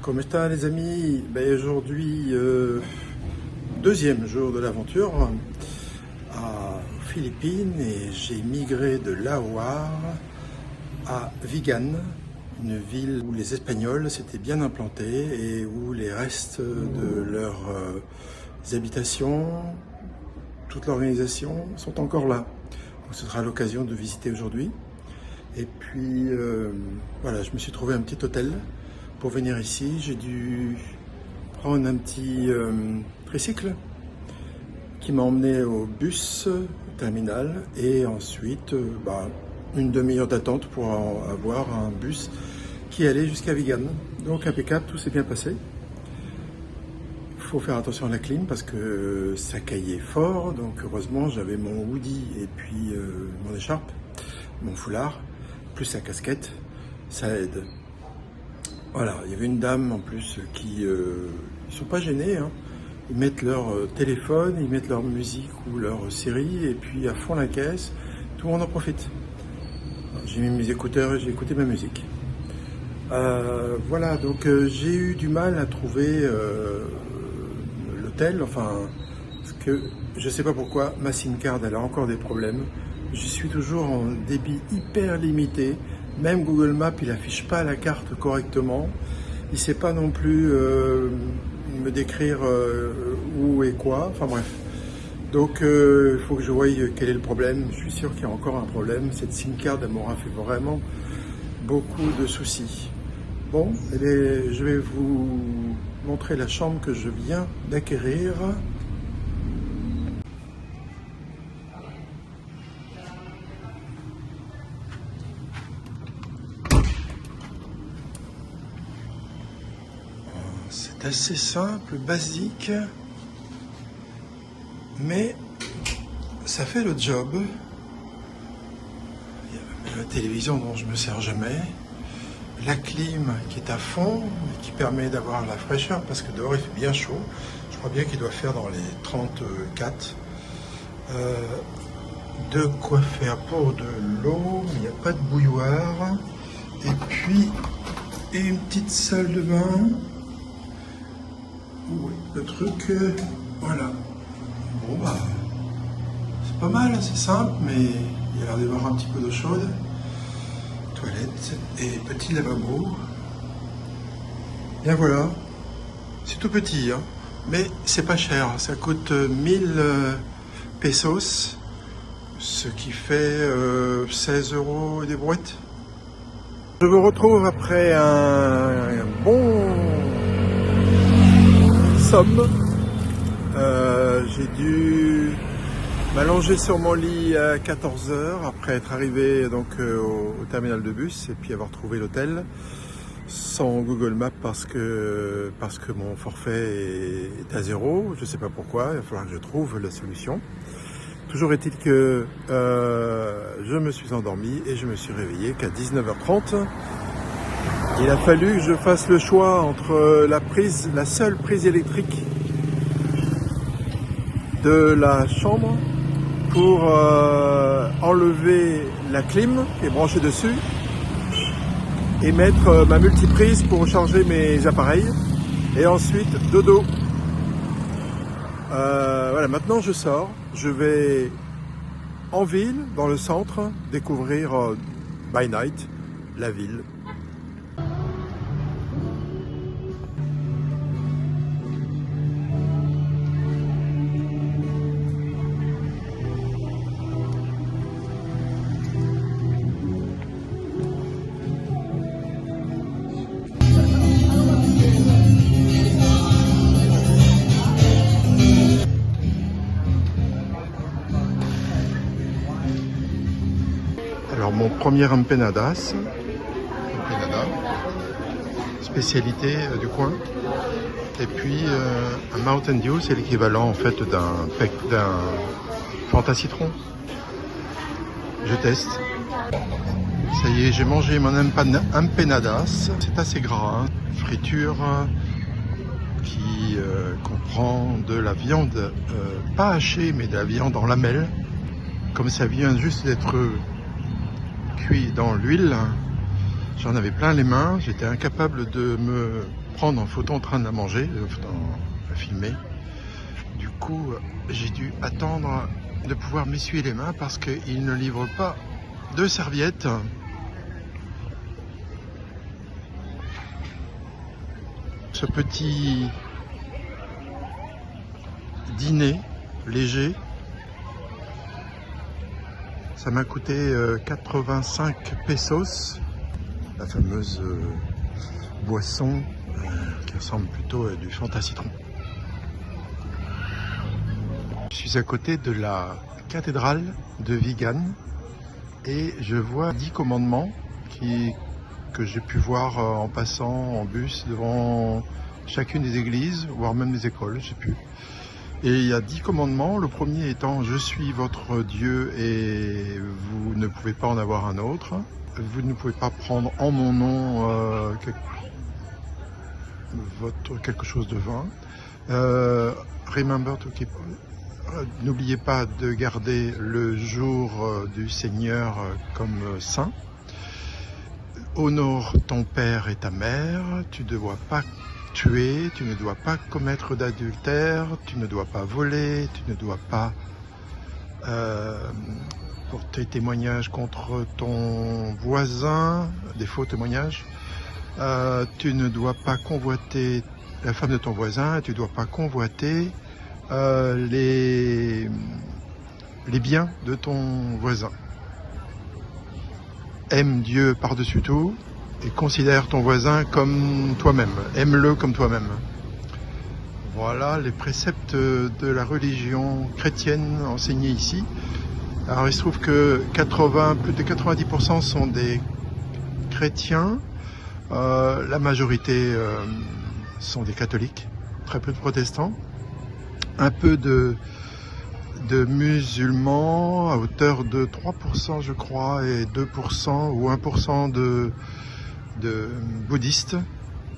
Comment ça les amis? Aujourd'hui, deuxième jour de l'aventure aux Philippines et j'ai migré de Lahore à Vigan, une ville où les Espagnols s'étaient bien implantés et où les restes de leurs habitations, toute l'organisation sont encore là. Donc ce sera l'occasion de visiter aujourd'hui. Et puis voilà, je me suis trouvé un petit hôtel pour venir ici. J'ai dû prendre un petit tricycle qui m'a emmené au bus terminal et ensuite une demi-heure d'attente pour avoir un bus qui allait jusqu'à Vigan. Donc impeccable, tout s'est bien passé. Il faut faire attention à la clim parce que ça caillait fort, donc heureusement j'avais mon hoodie et puis mon écharpe, mon foulard, plus la casquette, ça aide. Voilà, il y avait une dame en plus qui ils sont pas gênés, hein. Ils mettent leur téléphone, ils mettent leur musique ou leur série et puis à fond la caisse, tout le monde en profite. J'ai mis mes écouteurs et j'ai écouté ma musique. Voilà, donc j'ai eu du mal à trouver l'hôtel, parce que je sais pas pourquoi, ma SIM card elle a encore des problèmes. Je suis toujours en débit hyper limité. Même Google Maps, il affiche pas la carte correctement. Il sait pas non plus me décrire où et quoi. Enfin bref. Donc il faut que je voie quel est le problème. Je suis sûr qu'il y a encore un problème. Cette SIM card, elle m'aura fait vraiment beaucoup de soucis. Bon, je vais vous montrer la chambre que je viens d'acquérir. C'est assez simple, basique, mais ça fait le job. Il y a la télévision dont je me sers jamais, la clim qui est à fond et qui permet d'avoir la fraîcheur parce que dehors il fait bien chaud. Je crois bien qu'il doit faire dans les 34. De quoi faire pour de l'eau, il n'y a pas de bouilloire. Et puis une petite salle de bain. Oui, le truc, voilà. Bon c'est pas mal, c'est simple, mais il y a l'air d'y avoir un petit peu d'eau chaude. Toilette et petit lavabo. Bien voilà, c'est tout petit, hein, mais c'est pas cher. Ça coûte 1000 pesos, ce qui fait 16 € et des brouettes. Je vous retrouve après un bon somme. J'ai dû m'allonger sur mon lit à 14 h après être arrivé donc au terminal de bus et puis avoir trouvé l'hôtel sans Google Maps parce que mon forfait est à 0. Je sais pas pourquoi, il va falloir que je trouve la solution. Toujours est-il que je me suis endormi et je me suis réveillé qu'à 19 h 30. Il a fallu que je fasse le choix entre la seule prise électrique de la chambre pour enlever la clim qui est branchée dessus et mettre ma multiprise pour recharger mes appareils et ensuite dodo. Voilà, maintenant je sors, je vais en ville, dans le centre, découvrir by night la ville. Alors mon premier empanada, spécialité du coin, et puis un Mountain Dew, c'est l'équivalent en fait d'un Fanta citron. Je teste. Ça y est, j'ai mangé mon empanadas, c'est assez gras, hein. Friture qui comprend de la viande pas hachée mais de la viande en lamelles, comme ça vient juste d'être cuit dans l'huile. J'en avais plein les mains, j'étais incapable de me prendre en photo en train de la manger, de la filmer. Du coup, j'ai dû attendre de pouvoir m'essuyer les mains parce qu'ils ne livrent pas de serviettes. Ce petit dîner léger, ça m'a coûté 85 pesos, la fameuse boisson qui ressemble plutôt à du Fanta citron. Je suis à côté de la cathédrale de Vigan et je vois 10 commandements que j'ai pu voir en passant en bus devant chacune des églises, voire même des écoles, je sais plus. Et il y a 10 commandements, le premier étant « Je suis votre Dieu et vous ne pouvez pas en avoir un autre. Vous ne pouvez pas prendre en mon nom quelque chose de vain. Remember to keep... N'oubliez pas de garder le jour du Seigneur comme saint. Honore ton père et ta mère. Tu ne dois pas tuer, tu ne dois pas commettre d'adultère, tu ne dois pas voler, tu ne dois pas porter témoignage contre ton voisin, des faux témoignages. Tu ne dois pas convoiter la femme de ton voisin, tu ne dois pas convoiter les biens de ton voisin. Aime Dieu par-dessus tout et considère ton voisin comme toi-même. Aime-le comme toi-même. Voilà les préceptes de la religion chrétienne enseignés ici. Alors il se trouve que plus de 90% sont des chrétiens. La majorité sont des catholiques, très peu de protestants. Un peu de musulmans à hauteur de 3% je crois et 2% ou 1% de bouddhistes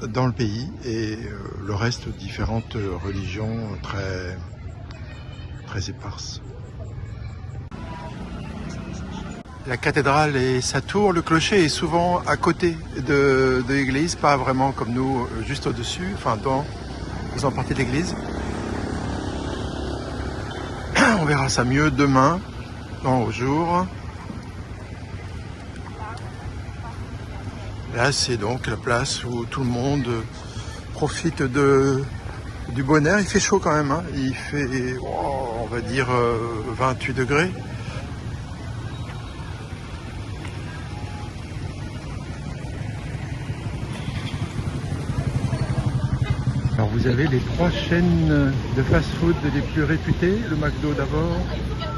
dans le pays et le reste différentes religions très éparses. La cathédrale et sa tour, le clocher est souvent à côté de l'église, pas vraiment comme nous, juste au-dessus, enfin faisant partie de l'église. On verra ça mieux demain, au jour. Là, c'est donc la place où tout le monde profite du bon air. Il fait chaud quand même, hein. Il fait, on va dire, 28 degrés. Alors vous avez les 3 chaînes de fast-food les plus réputées. Le McDo d'abord,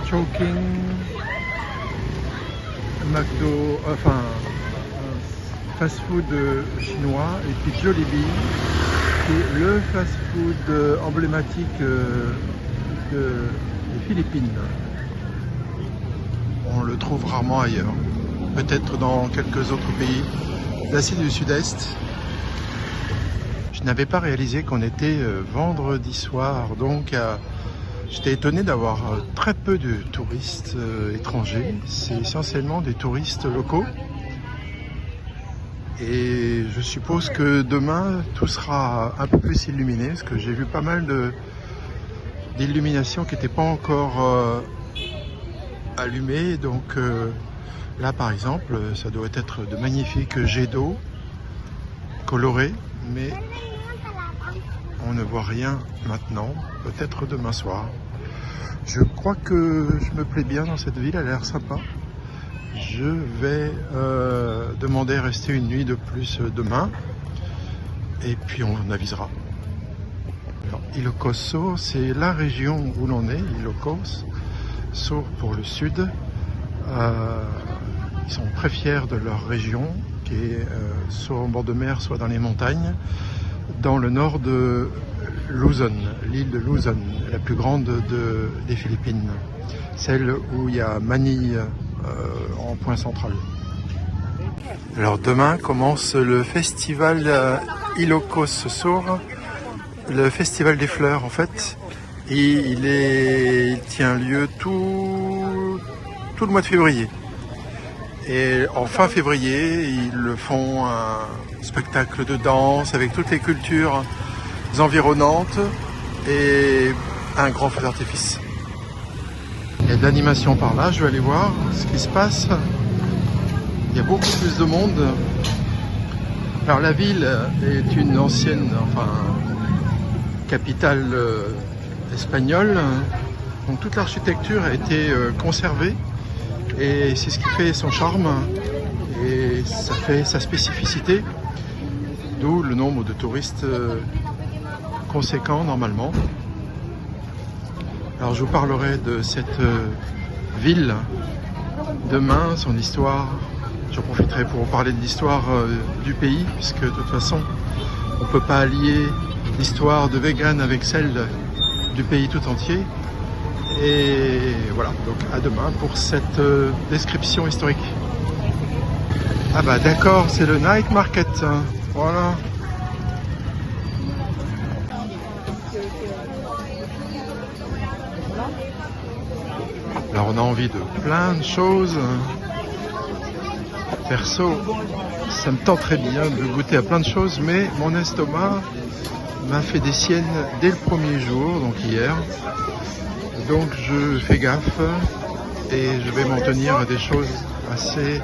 Chowking, McDo, enfin fast-food chinois, et puis Jollibee, qui est le fast-food emblématique des Philippines. On le trouve rarement ailleurs, peut-être dans quelques autres pays d'Asie du Sud-Est. Je n'avais pas réalisé qu'on était vendredi soir, donc j'étais étonné d'avoir très peu de touristes étrangers. C'est essentiellement des touristes locaux. Et je suppose que demain, tout sera un peu plus illuminé, parce que j'ai vu pas mal d'illuminations qui n'étaient pas encore allumées. Donc là, par exemple, ça doit être de magnifiques jets d'eau colorés, mais on ne voit rien maintenant, peut-être demain soir. Je crois que je me plais bien dans cette ville, elle a l'air sympa. Je vais demander à rester une nuit de plus demain et puis on avisera. Alors, Ilocos Sur, c'est la région où l'on est, Ilocos Sur pour le sud. Ils sont très fiers de leur région qui est soit au bord de mer, soit dans les montagnes, dans le nord de Luzon, l'île de Luzon, la plus grande des Philippines, celle où il y a Manille en point central. Alors demain commence le festival Ilocos Sur, le festival des fleurs en fait, et il tient lieu tout le mois de février. Et en fin février, ils font un spectacle de danse avec toutes les cultures environnantes et un grand feu d'artifice. Il y a de l'animation par là, je vais aller voir ce qui se passe. Il y a beaucoup plus de monde. Alors la ville est une ancienne, capitale espagnole. Donc toute l'architecture a été conservée et c'est ce qui fait son charme et ça fait sa spécificité. D'où le nombre de touristes conséquent normalement. Alors je vous parlerai de cette ville demain, son histoire. Je profiterai pour vous parler de l'histoire du pays, puisque de toute façon, on ne peut pas allier l'histoire de Vegan avec celle du pays tout entier. Et voilà, donc à demain pour cette description historique. Ah bah d'accord, c'est le night market, hein. Voilà. Alors on a envie de plein de choses. Perso, ça me tenterait bien de goûter à plein de choses, mais mon estomac m'a fait des siennes dès le premier jour, donc hier. Donc je fais gaffe et je vais m'en tenir à des choses assez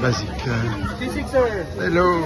basiques. Hello!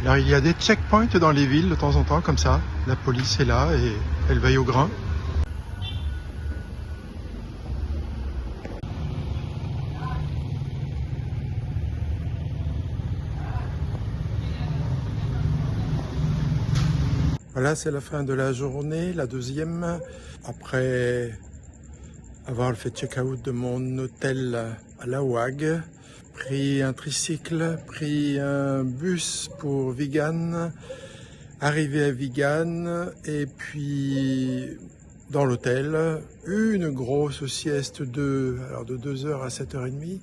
Alors il y a des checkpoints dans les villes de temps en temps comme ça. La police est là et elle veille au grain. Voilà, c'est la fin de la journée, la deuxième. Après avoir fait check-out de mon hôtel à La Hague, pris un tricycle, pris un bus pour Vigan, arrivé à Vigan et puis dans l'hôtel, une grosse sieste de 2h à 7h30.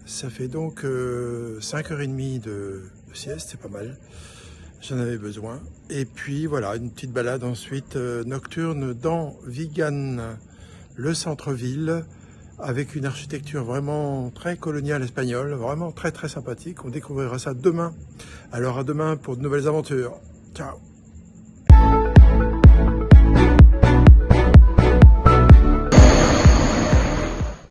Ça fait donc 5h30 de sieste, c'est pas mal. J'en avais besoin. Et puis voilà, une petite balade ensuite nocturne dans Vigan, le centre-ville, avec une architecture vraiment très coloniale espagnole, vraiment très sympathique. On découvrira ça demain. Alors à demain pour de nouvelles aventures. Ciao!